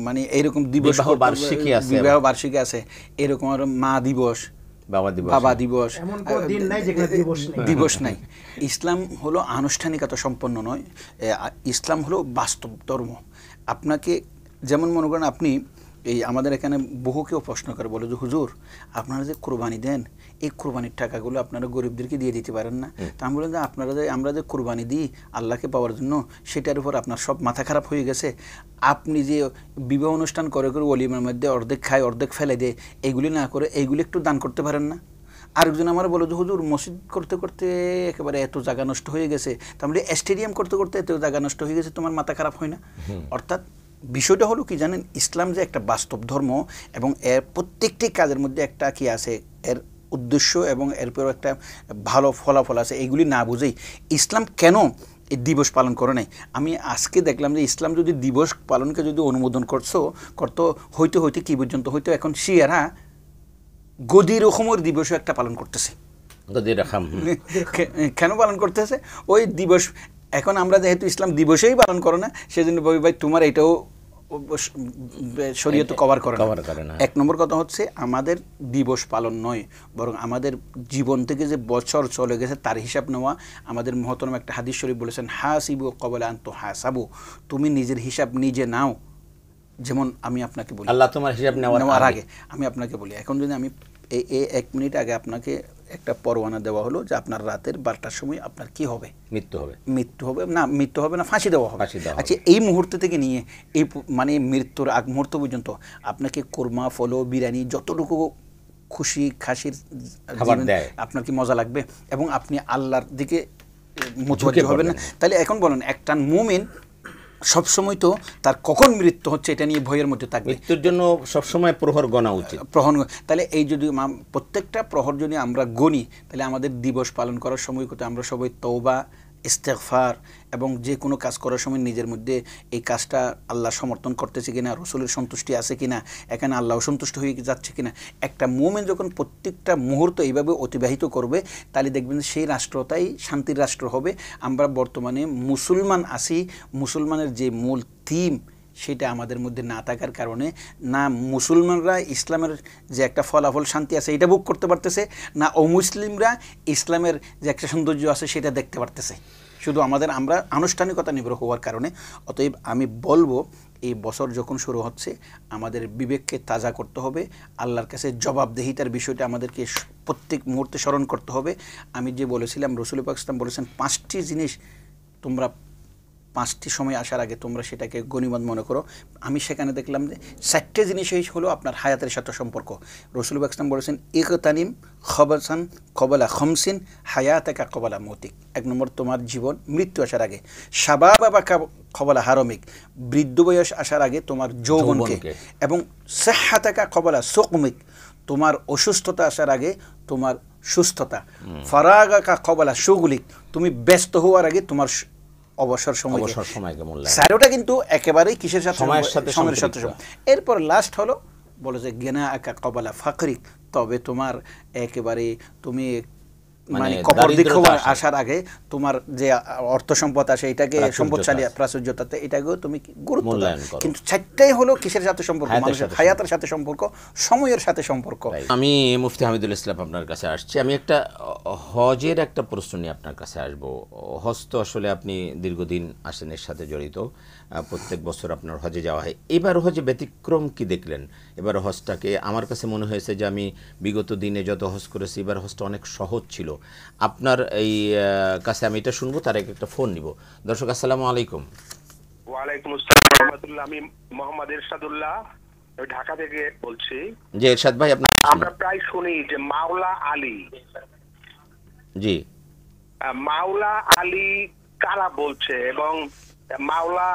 মানে এইরকম দিবস, বিবাহ বার্ষিকী আছে, এরকম আর মা দিবস, বাবা দিবস, দিবস নাই। ইসলাম হলো আনুষ্ঠানিকতা সম্পন্ন নয়, ইসলাম হলো বাস্তব ধর্ম। আপনাকে যেমন মনে করেন, আপনি এই আমাদের এখানে বহু কেউ প্রশ্ন করে বলে যে হুজুর আপনারা যে কোরবানি দেন, এই কোরবানির টাকাগুলো আপনারা গরিবদেরকে দিয়ে দিতে পারেন না? তা আমি বললাম যে আমরা যে কোরবানি দিই আল্লাহকে পাওয়ার জন্য, সেটার উপর আপনার সব মাথা খারাপ হয়ে গেছে। আপনি যে বিবাহ অনুষ্ঠান করে করে ওলিমার মধ্যে অর্ধেক খায় অর্ধেক ফেলে দেয়, এইগুলি না করে এইগুলি একটু দান করতে পারেন না? আরেকজন আমার বলো যে হুজুর মসজিদ করতে করতে একেবারে এত জায়গা নষ্ট হয়ে গেছে, তাহলে স্টেডিয়াম করতে করতে এত জায়গা নষ্ট হয়ে গেছে, তোমার মাথা খারাপ হয় না? অর্থাৎ বিষয়টা হলো কি জানেন, ইসলাম যে একটা বাস্তব ধর্ম এবং এর প্রত্যেকটি কাজের মধ্যে একটা কি আছে, এর উদ্দেশ্য এবং এরপর একটা ভালো ফলাফল আছে, এইগুলি না বুঝেই ইসলাম কেন এই দিবস পালন করে নাই। আমি আজকে দেখলাম যে ইসলাম যদি দিবস পালনকে যদি অনুমোদন করতো হইতে হইতে কি পর্যন্ত হইতো, এখন শিয়ারা গদি রকমের দিবসও একটা পালন করতেছে। কেন পালন করতেছে? ওই দিবস এখন আমরা যেহেতু ইসলাম দিবসেই পালন করো না, সেজন্য ভাই তোমার এটাও শরীয়ত কভার করে না। এক নম্বর কথা হচ্ছে আমাদের দিবস পালন নয়, বরং আমাদের জীবন থেকে যে বছর চলে গেছে তার হিসাব নেওয়া। আমাদের মহতরম একটা হাদিস শরীফ বলেছেন, হাসিবু ক্বাবলা আন তুহাসাবু, তুমি নিজের হিসাব নিজে নাও। যেমন আমি আপনাকে বলি, আল্লাহ তোমার হিসাব নেওয়ার আগে আমি আপনাকে বলি, এখন যদি আমি এই 1 মিনিট আগে আপনাকে একটা পরোয়ানা দেওয়া হলো যে আপনার রাতের 12টার সময় আপনার কি হবে, মৃত্যু হবে না ফাঁসি দেওয়া হবে। আচ্ছা, এই মুহূর্ত থেকে নিয়ে এই মানে মৃত্যুর আগ মুহূর্ত পর্যন্ত আপনাকে কোরমা, ফলো, বিরিয়ানি যতটুকু খুশি খাসির আপনার কি মজা লাগবে? এবং আপনি আল্লাহর দিকে মুতওয়াজ্জিহ হবেন না? তাহলে এখন বলেন, একটা মুমিন সবসময় তো তার কখন মৃত্যু হচ্ছে এটা নিয়ে ভয়ের মধ্যে থাকবে, মৃত্যুর জন্য সবসময় প্রহর গণা উচিত। তাহলে এই যদি প্রত্যেকটা প্রহর যদি আমরা গণি, তাহলে আমাদের দিবস পালন করার সময় কোথাও আমরা সবাই তওবা, ইস্তেগফার এবং যে কোনো কাজ করার সময় নিজের মধ্যে এই কাজটা আল্লাহ সমর্থন করতেছে কিনা, রসুলের সন্তুষ্টি আছে কিনা, এখানে আল্লাহ সন্তুষ্ট হয়ে যাচ্ছে কিনা। একটা মুমিন যখন প্রত্যেকটা মুহূর্ত এইভাবে অতিবাহিত করবে, তাহলে দেখবেন সেই রাষ্ট্রটাই শান্তির রাষ্ট্র হবে। আমরা বর্তমানে মুসলমান আছি, মুসলমানের যে মূল থিম সেটা আমাদের মধ্যে না থাকার কারণে না মুসলমানরা ইসলামের যে একটা ফলাফল শান্তি আছে এটা ভোগ করতে পারতেছে, না অমুসলিমরা ইসলামের যে একটা সৌন্দর্য আছে সেটা দেখতে পারতেছে। শুধু আমরা আনুষ্ঠানিকতা নির্ভর হওয়ার কারণে। অতএব আমি বলবো, এই বছর যখন শুরু হচ্ছে আমাদের বিবেককে তাজা করতে হবে, আল্লাহর কাছে জবাবদেহিতার বিষয়টা আমাদেরকে প্রত্যেক মুহূর্তে স্মরণ করতে হবে। আমি যে বলেছিলাম, রাসূল পাক সাল্লাল্লাহু আলাইহি ওয়াসাল্লাম বলেছেন 5টি জিনিস তোমরা 5টি সময় আসার আগে তোমরা সেটাকে গনিমত মনে করো। আমি সেখানে দেখলাম যে 4টে জিনিসই হলো আপনার হায়াতের সাথে সম্পর্ক। রাসূল পাক সাল্লাল্লাহু আলাইহি ওয়াসাল্লাম বলেছেন, ইগতানিম খবসান কবলা খমসিন হায়াতাকা কবলা মৌতিক। 1 নম্বর, তোমার জীবন মৃত্যু আসার আগে। শাবাবা কবলা হারমিক, বৃদ্ধ বয়স আসার আগে তোমার যৌবনকে। এবং সিহহাতাকা কবলা সুকমিক, তোমার অসুস্থতা আসার আগে তোমার সুস্থতা। ফারাগাকা কবলা শুগলিক, তুমি ব্যস্ত হওয়ার আগে তোমার অবসর সময়কে মূল্যায়ন। চারোটা কিন্তু একেবারেই কিসের সাথে? সময়ের সাথে। এরপর লাস্ট হলো বলে যে গেনা আকা কবলা ফাকরিক, তবে তোমার একেবারে তুমি মানে কবর দিকে আসার আগে তোমার যে অর্থ সম্পদ আছে এটাকে সম্পদশালী প্রাচুর্যতাতে এটাকেও তুমি গুরুত্ব দাও। কিন্তু 4টাই হলো কিসের সাথে সম্পর্ক? মানুষের হায়াতের সাথে সম্পর্ক, সময়ের সাথে সম্পর্ক। আমি মুফতি হামিদুল ইসলাম আপনার কাছে আসছি। আমি একটা হজের একটা প্রশ্ন নিয়ে আপনার কাছে আসবো। হজ তো আসলে আপনি দীর্ঘদিন আসেনের সাথে জড়িত, প্রত্যেক বছর আপনার হজে যাওয়া হয়। এবার হজে ব্যতিক্রম কি দেখলেন? এবার হজটাকে আমার কাছে মনে হয়েছে যে আমি বিগত দিনে যত হজ করেছি এবার হজটা অনেক সহজ ছিল। আপনার এই কাছে আমি এটা শুনবো, তার একটা ফোন নিব। দর্শক আসসালামু আলাইকুম। ওয়ালাইকুম আসসালাম ওয়া রাহমাতুল্লাহ। আমি মোহাম্মদ এরশাদুল্লাহ, ঢাকা থেকে বলছি। জি এরশাদ ভাই, আমরা প্রায় শুনি যে মাওলা আলী। জি, মাওলা আলী কারা বলছে এবং মাওলা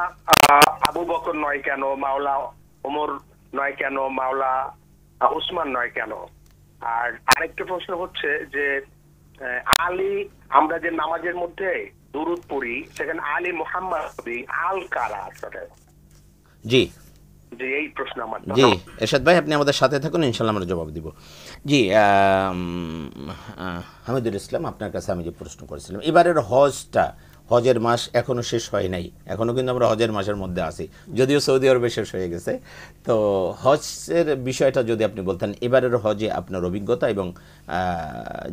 আবু বকর নয় কেন, মাওলা ওমর নয় কেন, মাওলা উসমান নয় কেন? আর আরেকটা প্রশ্ন হচ্ছে যে আলী, আমরা যে নামাজের মধ্যে দুরূদ পড়ি সেখানে আলী মুহাম্মদ আল কারা আসলে? জি জি, এই প্রশ্ন আমার। জি এরশাদ ভাই, আপনি আমাদের সাথে থাকুন, ইনশাআল্লাহ আমরা জবাব দিব। জি হামিদুল ইসলাম, আপনার কাছে আমি যে প্রশ্ন করেছিলাম, এবারের হজের মাস এখনো শেষ হয় নাই, এখনো কিন্তু আমরা হজের মাসের মধ্যে আছি, যদিও সৌদি আরবে শেষ হয়ে গেছে। তো হজের বিষয়টা যদি আপনি বলতেন, এবারের হজে আপনার অভিজ্ঞতা এবং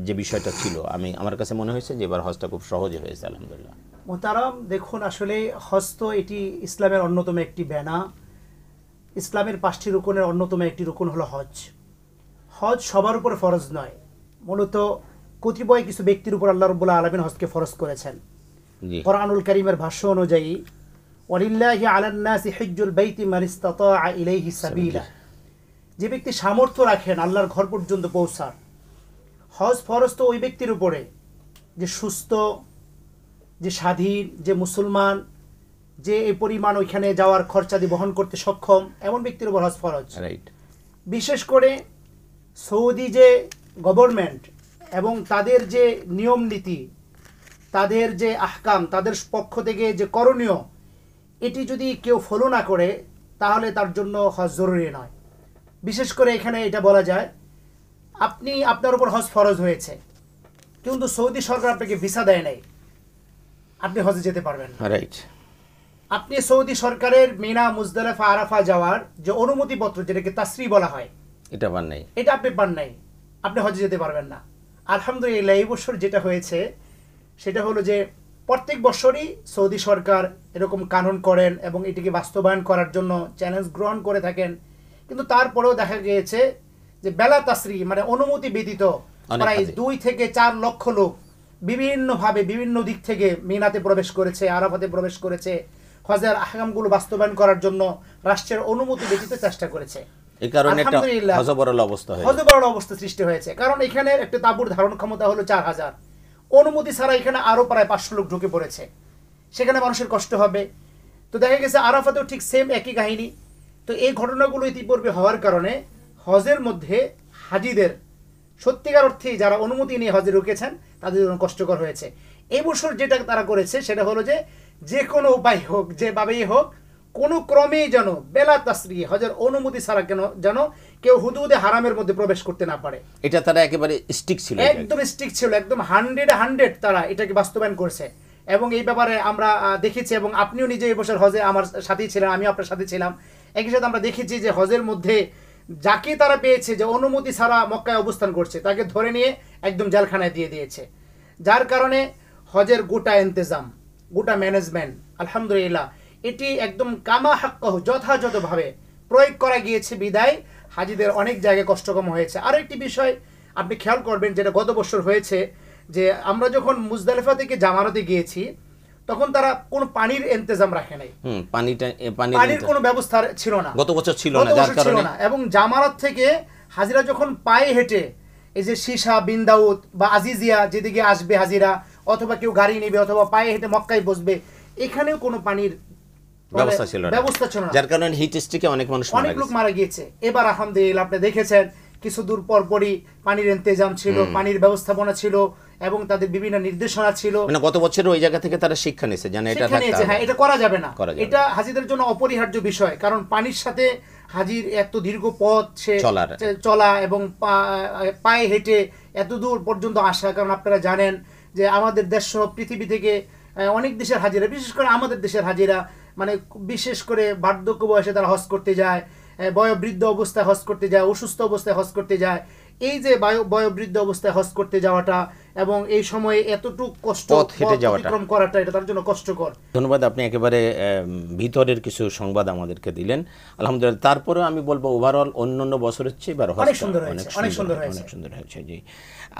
যে বিষয়টা ছিল, আমার কাছে মনে হয়েছে যে এবার হজটা খুব সহজে হয়েছে আলহামদুলিল্লাহ। মোহতারাম, দেখুন আসলে হজ তো এটি ইসলামের অন্যতম একটি ব্যানা। ইসলামের 5টি রুকনের অন্যতম একটি রুকন হলো হজ। হজ সবার উপরে ফরজ নয়, মূলত কতিপয় কিছু ব্যক্তির উপর আল্লাহ রাব্বুল আলামিন হজকে ফরজ করেছেন। কোরআনুল কারীমের ভাষ্য অনুযায়ী, ওয়ালিল্লাহি আলান নাসি হিজ্জুল বাইতি মান ইসতাতাআ ইলাইহি সাবিলা, যে ব্যক্তি সামর্থ্য রাখেন আল্লাহর ঘর পর্যন্ত পৌঁছার, হজ ফরজ তো ওই ব্যক্তির উপরে যে সুস্থ, যে স্বাধীন, যে মুসলমান, যে এই পরিমাণ ওইখানে যাওয়ার খরচাদি বহন করতে সক্ষম, এমন ব্যক্তির উপর হজ ফরজ। বিশেষ করে সৌদি যে গভর্নমেন্ট এবং তাদের যে নিয়ম নীতি, তাদের যে আহকাম, তাদের পক্ষ থেকে যে করণীয়, এটি যদি কেউ ফলো না করে তাহলে তার জন্য হজ জরুরি নয়। বিশেষ করে এখানে এটা বলা যায়, আপনি আপনার উপর হজ ফরজ হয়েছে কিন্তু সৌদি সরকার আপনাকে ভিসা দেয় নাই, আপনি হজে যেতে পারবেন না। আপনি সৌদি সরকারের মিনা, মুজদালিফা, আরাফা যাওয়ার যে অনুমতিপত্র, যেটাকে তাসরি বলা হয়, এটা পান নাই, এটা আপনি পান নাই, আপনি হজে যেতে পারবেন না। আলহামদুলিল্লাহ এই বছর যেটা হয়েছে সেটা হলো যে প্রত্যেক বছরই সৌদি সরকার এরকম কানুন করেন এবং এটিকে বাস্তবায়ন করার জন্য চ্যালেঞ্জ গ্রহণ করে থাকেন, কিন্তু তারপরেও দেখা গিয়েছে যে বেলা তাসরি মানে অনুমতি ব্যতীত প্রায় 2 থেকে 4 লক্ষ লোক বিভিন্নভাবে বিভিন্ন দিক থেকে মিনাতে প্রবেশ করেছে, আরাফাতে প্রবেশ করেছে, হজের আহকামগুলো বাস্তবায়ন করার জন্য রাষ্ট্রের অনুমতি ব্যতীত চেষ্টা করেছে। এই কারণে একটা হজবরল অবস্থা সৃষ্টি হয়েছে। কারণ এখানে একটা তাঁবুর ধারণ ক্ষমতা হলো 4000, অনুমতি ছাড়া এখানে আরো প্রায় 500 লোক ঢুকে পড়েছে, সেখানে মানুষের কষ্ট হবে। তো দেখা গেছে আরাফাতেও ঠিক সেম একই কাহিনী। তো এই ঘটনাগুলো ইতিপূর্বে হওয়ার কারণে হজের মধ্যে হাজিদের সত্যিকার অর্থে যারা অনুমতি নিয়ে হজে ঢুকেছেন তাদের জন্য কষ্টকর হয়েছে। এই বছর যেটা তারা করেছে সেটা হলো যে কোনো উপায় হোক, যেভাবেই হোক, কোনো ক্রমেই যেন বেলা তাসরি হজের অনুমতি ছাড়া যেন কেউ হুদুদে হারামের মধ্যে প্রবেশ করতে না পারে। এটা তারা একেবারে স্ট্রিক্ট ছিল, একদম স্ট্রিক্ট ছিল, একদম 100 তারা এটাকে বাস্তবায়ন করছে। এবং এই ব্যাপারে আমরা দেখেছি, এবং আপনিও নিজে এই বছর হজে আমার সাথেই ছিলেন, আমিও আপনার সাথে ছিলাম, একই সাথে আমরা দেখেছি যে হজের মধ্যে যাকে তারা পেয়েছে যে অনুমতি ছাড়া মক্কায় অবস্থান করছে তাকে ধরে নিয়ে একদম জেলখানায় দিয়ে দিয়েছে। যার কারণে হজের গোটা ইন্তজাম, গোটা ম্যানেজমেন্ট আলহামদুলিল্লাহ এটি একদম কামা হাক্কাহ যথাযথভাবে প্রয়োগ করা গিয়েছে বিদায় হাজিদের অনেক জায়গায় কষ্ট কম হয়েছে। আরও একটি বিষয় আপনি খেয়াল করবেন, যেটা গত বছর হয়েছে, যে আমরা যখন মুজদালিফা থেকে জামারাতে গিয়েছি তখন তারা কোনো পানির ইন্তজাম রাখে নাই, পানির কোনো ব্যবস্থা ছিল না, গত বছর ছিল না। এবং জামারাত থেকে হাজিরা যখন পায়ে হেঁটে এই যে সীসা, বিন দাউদ বা আজিজিয়া যেদিকে আসবে হাজিরা, অথবা কেউ গাড়ি নেবে অথবা পায়ে হেঁটে মক্কায় বসবে, এখানেও কোনো পানির ব্যবস্থা ছিল না, যার কারণে হিট স্ট্রোকে অনেক লোক মারা গিয়েছে। এবার আলহামদুলিল্লাহ আপনি দেখেছেন কিছু দূর পরপরই পানির ইন্তজাম ছিল, পানির ব্যবস্থাপনা ছিল এবং তাদের বিভিন্ন নির্দেশনা ছিল। মানে গত বছর ওই জায়গা থেকে তারা শিক্ষা নিয়েছে, জানে এটা হ্যাঁ এটা করা যাবে না, এটা হাজিদের জন্য অপরিহার্য বিষয়। কারণ পানির সাথে হাজির এত দীর্ঘ পথ চলা এবং পায়ে হেঁটে এত দূর পর্যন্ত আসা। কারণ আপনারা জানেন যে আমাদের দেশ সহ পৃথিবী থেকে অনেক দেশের হাজিরা, বিশেষ করে আমাদের দেশের হাজিরা, মানে বিশেষ করে বার্ধক্য বয়সে তারা হজ করতে যায়, বয়োবৃদ্ধ অবস্থায় হজ করতে যায়, অসুস্থ অবস্থায় হজ করতে যায়। এই যে বয়োবৃদ্ধ অবস্থায় হজ করতে যাওয়াটা এবং এই সময়ে এতটুকু কষ্ট অতিক্রম করাটা, এটা তার জন্য কষ্টকর। ধন্যবাদ, আপনি একেবারে ভিতরের কিছু সংবাদ আমাদেরকে দিলেন আলহামদুলিল্লাহ। তারপরে আমি বলবো ওভারঅল অন্যান্য বছরের চেয়ে এবার অনেক সুন্দর হয়েছে। জি,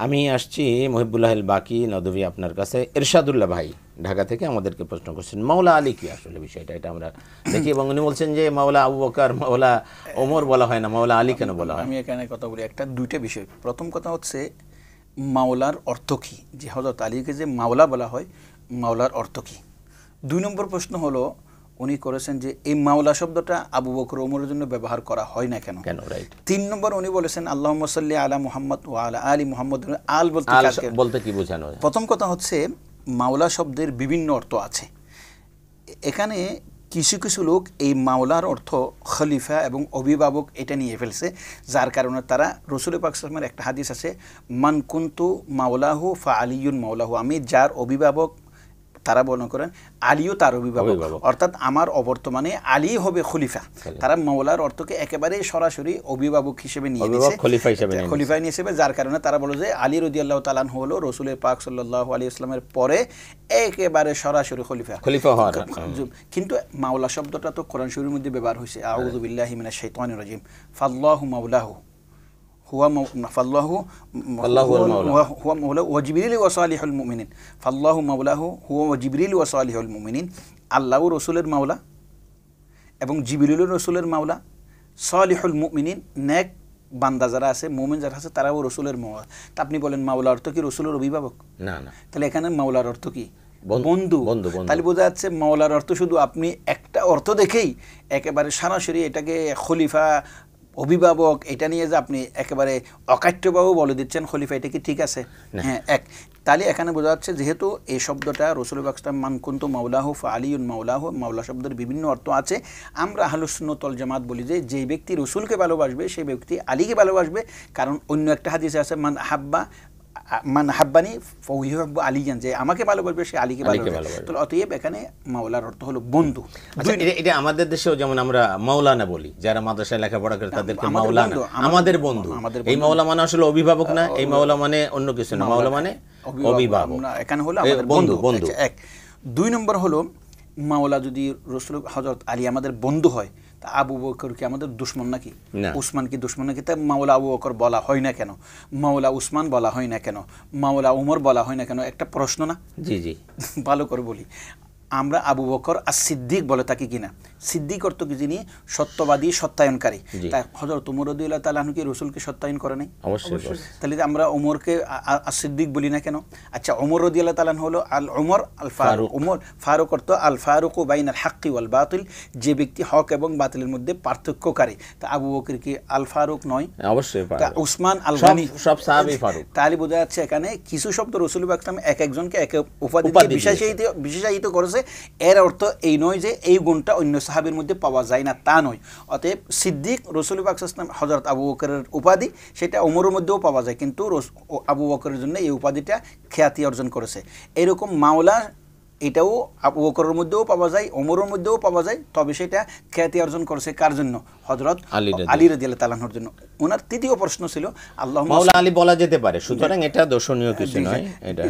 আমি আসছি মহিবুল্লাহ বাকি নদভী আপনার কাছে। এরশাদুল্লাহ ভাই ঢাকা থেকে আমাদেরকে প্রশ্ন করছেন, মাওলা আলী কি আসলে বিষয়টা, এটা আমরা দেখি। এবং উনি বলছেন যে মাওলা আবু বকর, মাওলা ওমর বলা হয় না, মাওলা আলী কেন বলা হয়? আমি এখানে কথা বলি, দুইটা বিষয়। প্রথম কথা হচ্ছে মাওলার অর্থ কী, যে হযরত আলীকে যে মাওলা বলা হয়, মাওলার অর্থ কী। 2 নম্বর প্রশ্ন হলো, উনি করেছেন যে এই মাওলা শব্দটা আবু বকর ওমরের জন্য ব্যবহার করা হয় না কেন? 3 নম্বর উনি বলেছেন আল্লাহুম্মা সাল্লি আলা মুহাম্মদ ওয়া আলা আলি মুহাম্মদ, আল বলতে কি বোঝানো হয়? প্রথম কথা হচ্ছে মাওলা শব্দের বিভিন্ন অর্থ আছে। এখানে কিছু কিছু লোক এই মাওলার অর্থ খলিফা এবং অভিভাবক এটা নিয়ে ফেলছে, যার কারণে তারা রাসূল পাক সাল্লাল্লাহু আলাইহি ওয়াসাল্লামের একটা হাদিস আছে, মান কুনতু মাওলাহু ফা আলিয়ুন মাওলাহু, আমি যার অভিভাবক তারা বর্ণনা করেন আলীও তার অভিভাবক, অর্থাৎ আমার অবর্তমানে আলী হবে খলিফা। তারা মাওলার অর্থকে একেবারে সরাসরি অভিভাবক হিসেবে নিয়ে নিয়েছে, খলিফা হিসেবে, যার কারণে তারা বলে যে আলী রাদিয়াল্লাহু তাআলা আনহু হলো রাসূল পাক সাল্লাল্লাহু আলাইহি ওয়াসাল্লামের পরে একেবারে সরাসরি খলিফা হওয়ার। কিন্তু মাওলা শব্দটা তো কোরআন শরীফের মধ্যে ব্যবহার হয়েছে, আউযু বিল্লাহি মিনাশ শাইতানির রাজিম, ফাল্লাহু মাওলাহু হুয়া ফাল্লাহু হুয়া মাওলাহু ওয়া জিবরিল ওয়া সালিহুল মুমিনিন, ফাল্লাহু মাওলাহু হুয়া জিবরিল ওয়া সালিহুল মুমিনিন। আল্লাহ রাসূলের মাওলা এবং জিবরিল রাসূলের মাওলা, সালিহুল মুমিনিন নেক বান্দা যারা আছে, মুমিন যারা আছে, তারাও রসুলের মাওলা। তা আপনি বলেন মাওলা অর্থ কি রসুলের অভিভাবক? না না, তাহলে এখানে মাওলার অর্থ কি? বন্ধু। তাহলে বোঝা যাচ্ছে মাওলার অর্থ শুধু আপনি একটা অর্থ দেখেই একেবারে সরাসরি এটাকে খলিফা, অভিভাবক, এটা নিয়ে যে আপনি একেবারে অকাট্যভাবে বলে দিচ্ছেন খলিফা, এটা কি ঠিক আছে? হ্যাঁ, তাহলে এখানে বোঝা যাচ্ছে যেহেতু এই শব্দটা রাসূল পাক সাল্লাল্লাহু মান কুনতু মাওলাহু ফাআলিয়ুন মাওলাহু, মাওলা শব্দের বিভিন্ন অর্থ আছে। আমরা আহলুস সুন্নাত ওয়াল জামাত বলি যে যেই ব্যক্তি রসুলকে ভালোবাসবে সেই ব্যক্তি আলীকে ভালোবাসবে, কারণ অন্য একটা হাদিসে আছে মান হাব্বানি ফাহুইয়ুহিব্বু আলিয়ান, যে আমাকে ভালোবাসবে সে আলীকে ভালোবাসবে। তো অতএব এখানে মাওলার অর্থ হলো বন্ধু। আচ্ছা, এটা আমাদের দেশেও যেমন আমরা মাওলানা বলি, যারা মাদ্রাসায় লেখাপড়া করে তাদেরকে মাওলানা, আমাদের বন্ধু। এই মাওলা মানে আসলে অভিভাবক না, এই মাওলা মানে অন্য কিছু না, মাওলা মানে অভিভাবক। এখানে হলো আমাদের বন্ধু। এক। 2 নম্বর হলো মাওলা যদি রাসূল হযরত আলী আমাদের বন্ধু হয়, তা আবু বকর কি আমাদের দুশমন নাকি? উসমান কি দুশমন নাকি? তা মাওলা আবু বকর বলা হয় না কেন? মাওলা উসমান বলা হয় না কেন? মাওলা উমর বলা হয় না কেন? একটা প্রশ্ন না? জি জি, ভালো করে বলি। আমরা আবু বকর আর সিদ্দিক বলে থাকি কিনা? সিদ্দিক অর্থ কি? যিনি সত্যবাদী, সত্যায়নকারী। তাই হযরত উমর রাদিয়াল্লাহু তাআলা আনহু কি রাসূলকে সত্যায়ন করে নাই? অবশ্যই। তাহলে আমরা উমরকে সিদ্দিক বলি না কেন? আচ্ছা, উমর রাদিয়াল্লাহু তাআলা হলো আল উমর আল ফারুক। উমর ফারুক অর্থ আল ফারুকু বাইনাল হাক্কি ওয়াল বাতিল, যে ব্যক্তি হক এবং বাতিলের মধ্যে পার্থক্যকারী। তা আবু বকর কি আল ফারুক নয়? অবশ্যই। তা উসমান আল গনি, সব সাহাবী ফারুক। তাহলে বোঝা যাচ্ছে এখানে কিছু শব্দ রাসূল পাক সাল্লাল্লাহু আলাইহি ওয়াসাল্লাম এক একজনকে এক উপাধি দিয়ে বিশেষায়িত করেছে। এর অর্থ এই নয় যে এই গুণটা অন্য সাহাবীর মধ্যে পাওয়া যায় না, তা নয়। অতএব সিদ্দিক রাসূল পাক সাল্লাল্লাহু আলাইহি ওয়াসাল্লাম হযরত আবু বকরের উপাধি, সেটা ওমরের মধ্যেও পাওয়া যায়, কিন্তু আবু বকরের জন্য এই উপাধিটা খ্যাতি অর্জন করেছে। এরকম মাওলা এটাও আবু বকরের মধ্যেও পাওয়া যায়, ওমরের মধ্যেও পাওয়া যায়, তবে সেটা খ্যাতি অর্জন করেছে কার জন্য? হযরত আলী রাদিয়াল্লাহু তাআলা আনহুর জন্য। ওনার তৃতীয় প্রশ্ন ছিল আল্লাহুম্মা মাওলা আলী বলা যেতে পারে, সুতরাং এটা দর্শনীয় কিছু নয়। এটা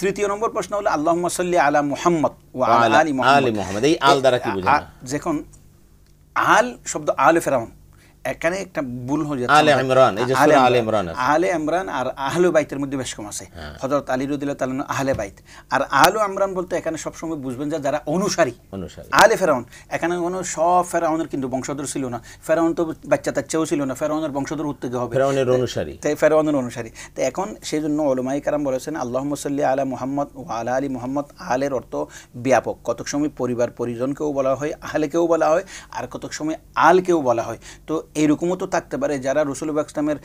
তৃতীয় নম্বর প্রশ্ন হলো আল্লাহুম্মা সাল্লি আলা মুহাম্মদ ওয়া আলা আলি মুহাম্মদ। এই আল দ্বারা কি বোঝানো? যখন আল শব্দ আলে ফেরাউন, এখানে একটা ভুল হয়ে যাচ্ছে। আলে ইমরান, এই যে সূরা আলে ইমরান আছে, আলে ইমরান আর আহলে বাইতের মধ্যে বেশ কম আছে। হযরত আলী রাদিয়াল্লাহু তাআলা আহলে বাইত, আর আলে ইমরান বলতে এখানে সব সময় বুঝবেন যে যারা অনুসারী। আলে ফেরাউন, এখানে কোনো সব ফেরাউনের কিন্তু বংশধর ছিল না। ফেরাউন তো বাচ্চা তাচ্চাও ছিল না, ফেরাউনের বংশধর উঠতে হবে, ফেরাউনের অনুসারী। তাই ফেরাউনের অনুসারী। তো এখন সেই জন্য উলামায়ে কেরাম বলেছেন আল্লাহুম্মা সাল্লি আলা মুহাম্মদ ওয়া আলা আলি মুহাম্মদ। আলের অর্থ ব্যাপক, কতক সময় পরিবার পরিজনকেও বলা হয়, আহলেকেও বলা হয়, আর কতক সময় আলকেও বলা হয়। তো এইরকমও তো থাকতে পারে যারা রাসূল পাক ইসলামের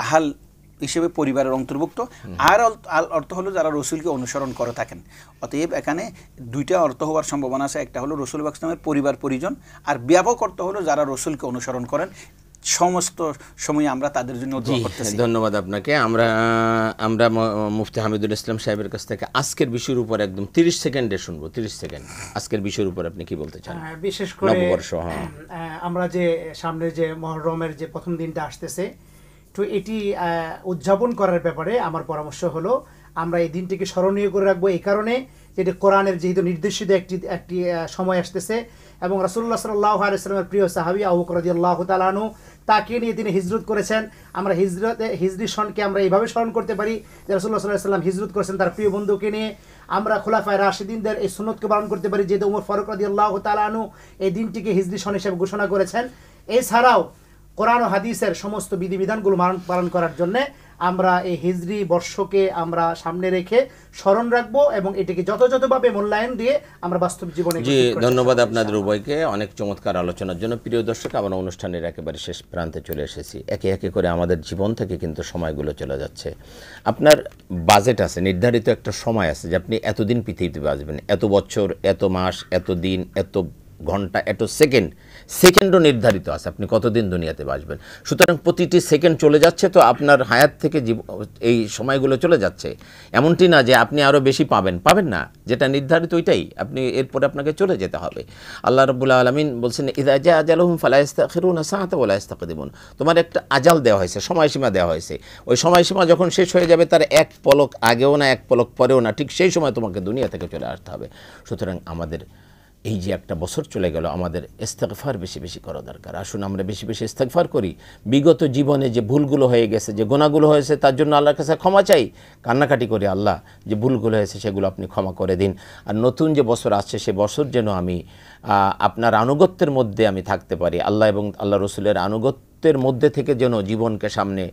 আহাল হিসেবে পরিবারের অন্তর্ভুক্ত, আর অর্থ হলো যারা রসুলকে অনুসরণ করে থাকেন। অতএব এখানে দুইটা অর্থ হওয়ার সম্ভাবনা আছে, একটা হলো রাসূল পাক ইসলামের পরিবার পরিজন, আর ব্যাপক অর্থ হলো যারা রসুলকে অনুসরণ করেন। সমস্ত সময় আমরা তাদের জন্য দোয়া করতেছি। ধন্যবাদ আপনাকে। আমরা মুফতি হামিদুল ইসলাম সাহেবের কাছ থেকে আজকের বিষয়ের উপর একদম 30 সেকেন্ডে শুনবো। 30 সেকেন্ড আজকের বিষয়ের উপর আপনি কি বলতে চান? বিশেষ করে আমরা যে সামনে যে মুহররমের যে প্রথম দিনটা আসতেছে, তো এটি উদযাপন করার ব্যাপারে আমার পরামর্শ হলো আমরা এই দিনটিকে স্মরণীয় করে রাখবো। এই কারণে যেটি কোরআনের যেহেতু নির্দেশিত একটি সময় আসতেছে, এবং রাসূলুল্লাহ সাল্লাল্লাহু আলাইহি ওয়াসাল্লামের প্রিয় সাহাবী আবু বকর রাদিয়াল্লাহু তাআলা আনহু, তাকে নিয়ে তিনি হিজরত করেছেন। আমরা হিজরি সনকে আমরা এইভাবে স্মরণ করতে পারি যে রাসূলুল্লাহ সাল্লাল্লাহু আলাইহি ওয়াসাল্লাম হিজরত করেছেন তার প্রিয় বন্ধুকে নিয়ে। আমরা খোলাফায়ে রাশিদিনদের এই সুন্নতকে পালন করতে পারি, যেহেতু ওমর ফারুক রাদিয়াল্লাহু তাআলা আনহু এই দিনটিকে হিজরি সন হিসেবে ঘোষণা করেছেন। এছাড়াও কোরআন ও হাদিসের সমস্ত বিধিবিধানগুলো পালন করার জন্য আমরা এই হিজরি বর্ষকে আমরা সামনে রেখে স্মরণ রাখবো এবং এটিকে যথাযথভাবে মূল্যায়ন দিয়ে আমরা বাস্তব জীবনে। জি, ধন্যবাদ আপনাদের উভয়কে অনেক চমৎকার আলোচনার জন্য। প্রিয় দর্শক, আমরা অনুষ্ঠানের একেবারে শেষ প্রান্তে চলে এসেছি। একে একে করে আমাদের জীবন থেকে কিন্তু সময়গুলো চলে যাচ্ছে। আপনার বাজেট আছে, নির্ধারিত একটা সময় আছে যে আপনি এতদিন পৃথিবীতে বাঁচবেন, এত বছর, এত মাস, এত দিন, এত ঘন্টা, এত সেকেন্ডও নির্ধারিত আছে আপনি কতদিন দুনিয়াতে বাঁচবেন। সুতরাং প্রতিটি সেকেন্ড চলে যাচ্ছে, তো আপনার হায়াত থেকে এই সময়গুলো চলে যাচ্ছে। এমনটি না যে আপনি আরও বেশি পাবেন না, যেটা নির্ধারিত ওইটাই আপনি, এরপরে আপনাকে চলে যেতে হবে। আল্লাহ রাব্বুল আলামিন বলছেন ইযা জা আজালুহুম ফালা ইস্তাখিরুনা সাআতাও ওয়া লা ইস্তাকদিমুন। তোমার একটা আজাল দেওয়া হয়েছে, সময়সীমা দেওয়া হয়েছে। ওই সময়সীমা যখন শেষ হয়ে যাবে তার এক পলক আগেও না, এক পলক পরেও না, ঠিক সেই সময় তোমাকে দুনিয়া থেকে চলে আসতে হবে। সুতরাং আমাদের এই যে একটা বছর চলে গেল, আমাদের ইস্তেগফার বেশি বেশি করা দরকার। আসুন আমরা বেশি বেশি ইস্তেগফার করি। বিগত জীবনে যে ভুলগুলো হয়ে গেছে, যে গুনাহগুলো হয়েছে, তার জন্য আল্লাহর কাছে ক্ষমা চাই, কান্নাকাটি করি, আল্লাহ যে ভুলগুলো হয়েছে সেগুলো আপনি ক্ষমা করে দিন। আর নতুন যে বছর আসছে সে বছর যেন আমি আপনার আনুগত্যের মধ্যে আমি থাকতে পারি, আল্লাহ এবং আল্লাহ রসুলের আনুগত্য সত্যের মধ্যে থেকে যেন জীবনকে সামনে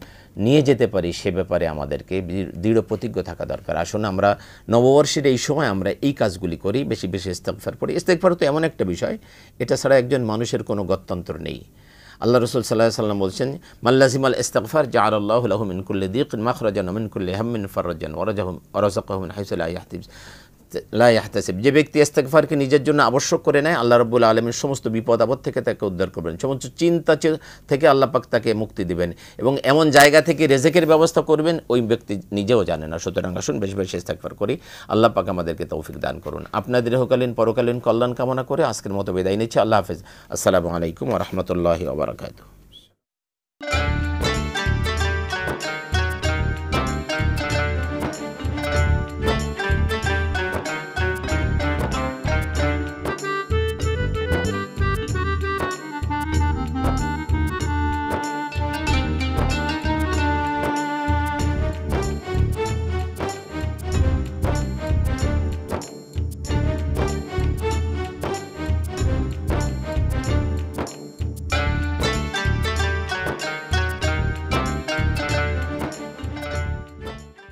নিয়ে যেতে পারি, সে ব্যাপারে আমাদেরকে দৃঢ় প্রতিজ্ঞ থাকা দরকার। আসুন আমরা নববর্ষের এই সময় আমরা এই কাজগুলি করি, বেশি বেশি ইস্তেগফার পড়ি। ইস্তেগফার তো এমন একটা বিষয়, এটা ছাড়া একজন মানুষের কোনো গত্যন্তর নেই। আল্লাহ রাসূল সাল্লাল্লাহু আলাইহি ওয়াসাল্লাম বলছেন, মাল্লাজিমাল ইস্তিগফার জাআলাল্লাহু লাহু মিন কুল্লি দিকিন মাখরাজান ওয়া মিন কুল্লি হাম্মিন ফারজান ওয়া রাযাকাহু মিন হাইসু লা ইয়াহতাসিব। যে ব্যক্তি ইস্তিগফারকে নিজের জন্য আবশ্যক করে নেয়, আল্লাহ রাব্বুল আলামিন সমস্ত বিপদ আপদ থেকে তাকে উদ্ধার করবেন, সমস্ত চিন্তা থেকে আল্লাহ পাক তাকে মুক্তি দিবেন এবং এমন জায়গা থেকে রিজিকের ব্যবস্থা করবেন ওই ব্যক্তি নিজেও জানে না। সুতরাং আসুন বেশি বেশি ইস্তিগফার করি। আল্লাহ পাক আমাদেরকে তৌফিক দান করুন। আপনাদের ইহকালীন পরকালীন কল্যাণ কামনা করে আজকের মতো বিদায় নিচ্ছি। আল্লাহ হাফেজ। আসসালামু আলাইকুম ওয়া রাহমাতুল্লাহি ওয়া বারাকাতুহু।